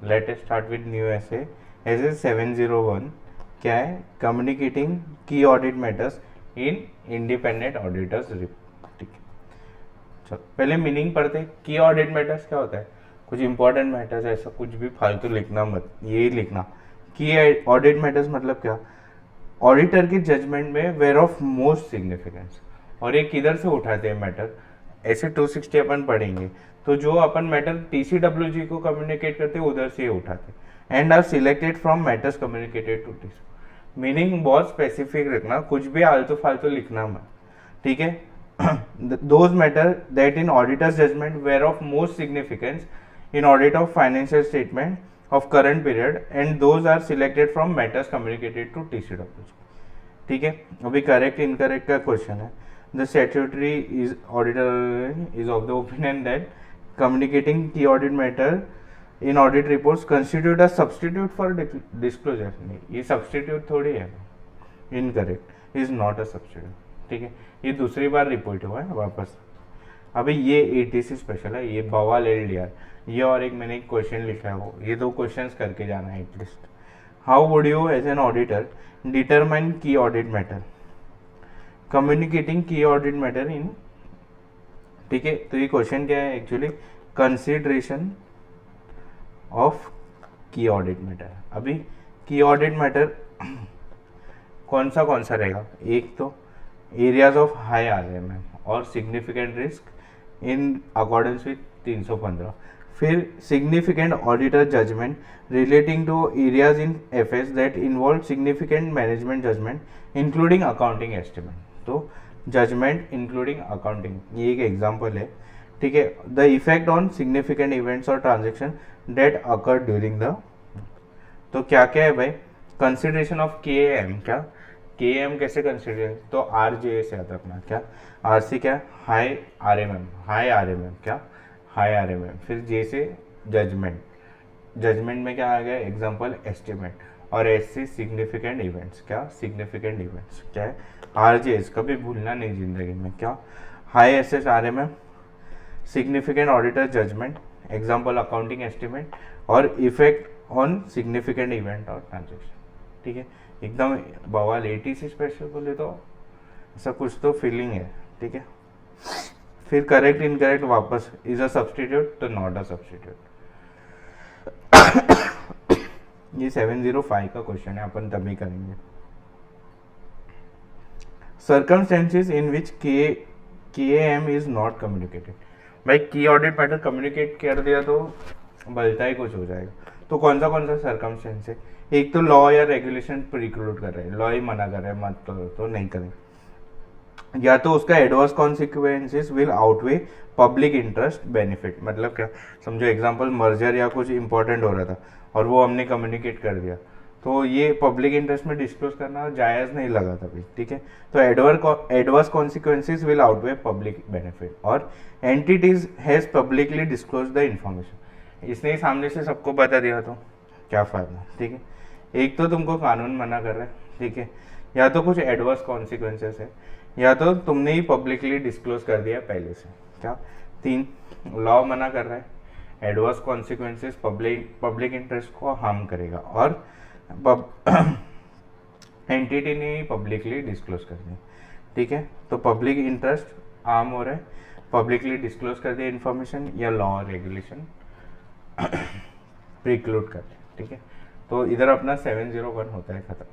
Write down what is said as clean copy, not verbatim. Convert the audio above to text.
Let us start with new ऐसे ऐसे 701 क्या है, communicating key audit matters in independent auditors report. ठीक है, चलो पहले मीनिंग पढ़ते हैं। की ऑडिट मैटर्स क्या होता है, कुछ इंपॉर्टेंट मैटर्स, ऐसा कुछ भी फालतू लिखना मत, यही लिखना। की ऑडिट मैटर्स मतलब क्या, ऑडिटर की जजमेंट में वेयर ऑफ मोस्ट सिग्निफिकेंस। और ये किधर से उठाते हैं मैटर, ऐसे 260 अपन पढ़ेंगे, तो जो अपन मैटर टीसीडब्ल्यूजी को कम्युनिकेट करते हैं उधर से ये उठाते हैं। And are selected from matters communicated to TC. Meaning बहुत स्पेसिफिक रखना, कुछ भी आलतू फालतू लिखना मत, ठीक है। Those matter that in auditor's judgement were of most significance in audit of financial statement of current period and those are selected from matters communicated to TCW। ठीक है, अभी करेक्ट इनकरेक्ट का क्वेश्चन है। The statutory is auditor is of the opinion that communicating key audit matter in audit reports constitute a substitute for disclosure. नहीं, ये substitute थोड़ी है, incorrect, is not a substitute. ठीक है, ये दूसरी बार रिपोर्ट हुआ है वापस। अभी ये एटीसी स्पेशल है, ये बवाल एलडीआर, ये और एक मैंने एक क्वेश्चन लिखा है, वो ये दो क्वेश्चंस करके जाना है at least. How would you as an auditor determine key audit matter, communicating key audit matter in. ठीक है, तो ये क्वेश्चन क्या है actually, consideration of key audit matter. अभी की ऑडिट मैटर कौन सा रहेगा, एक तो एरियाज ऑफ हाई आरएमएम और significant risk in accordance with 315। फिर significant auditor judgement relating to areas in FS that involve significant management judgement including accounting estimate. तो judgment including accounting, ये एक एग्जांपल है। ठीक है, the effect on significant events और transaction that occur during the. तो क्या क्या है भाई, कंसिडरेशन ऑफ के एम, क्या के एम कैसे कंसिडर, तो आर जे से आता अपना, क्या आर सी क्या high R M M, high R M M, क्या हाई आर एम एम। फिर जे से जजमेंट, जजमेंट में क्या आ गया एग्जांपल एस्टिमेट, और एस से सिग्निफिकेंट इवेंट्स, क्या सिग्निफिकेंट इवेंट्स, क्या है आर जे एस, कभी भूलना नहीं जिंदगी में, क्या high S S R M M, significant auditor judgement, example accounting estimate, और इफेक्ट ऑन सिग्निफिकेंट इवेंट और ट्रांजेक्शन। ठीक है, एकदम बवाल एटीसी स्पेशल बोले तो ऐसा कुछ तो फीलिंग है। ठीक है, फिर करेक्ट इनकरेक्ट वापस, इज अ सब्सटीट्यूट तो नॉट अ सब्सटीट्यूट। ये 705 का क्वेश्चन है, अपन तभी करेंगे। सर्कमस्टेंसेस इन विच के एम इज नॉट कम्युनिकेटेड। भाई की ऑडिट मैटर कम्युनिकेट कर दिया तो बलता ही कुछ हो जाएगा। तो कौन सा सर्कमस्टेंस है, एक तो लॉ या रेगुलेशन प्रिक्लूड कर रहे हैं, लॉ ही मना कर रहे हैं मत तो नहीं करें, या तो उसका adverse consequences will outweigh public interest benefit. मतलब क्या, समझो एग्जांपल मर्जर या कुछ इंपॉर्टेंट हो रहा था और वो हमने कम्युनिकेट कर दिया, तो ये पब्लिक इंटरेस्ट में डिस्क्लोज करना जायज़ नहीं लगा तभी। ठीक है, तो adverse consequences will outweigh public benefit, और entities has publicly disclose the information. इसने सामने से सबको बता दिया तो क्या फ़ायदा। ठीक है, एक तो तुमको कानून मना कर रहा है, ठीक है, या तो कुछ एडवर्स कॉन्सिक्वेंसेस है, या तो तुमने ही पब्लिकली डिस्क्लोज कर दिया पहले से। क्या, तीन, लॉ मना कर रहा है, एडवर्स कॉन्सिक्वेंसेस पब्लिक इंटरेस्ट को हार्म करेगा, और एंटिटी ने ही पब्लिकली डिस्क्लोज कर दिया। ठीक है, तो पब्लिक इंटरेस्ट हार्म हो रहा है, पब्लिकली डिस्क्लोज कर दिया इन्फॉर्मेशन, या लॉ रेगुलेशन प्रिक्लूड कर दिया। ठीक है, तो इधर अपना 701 होता है खत्म।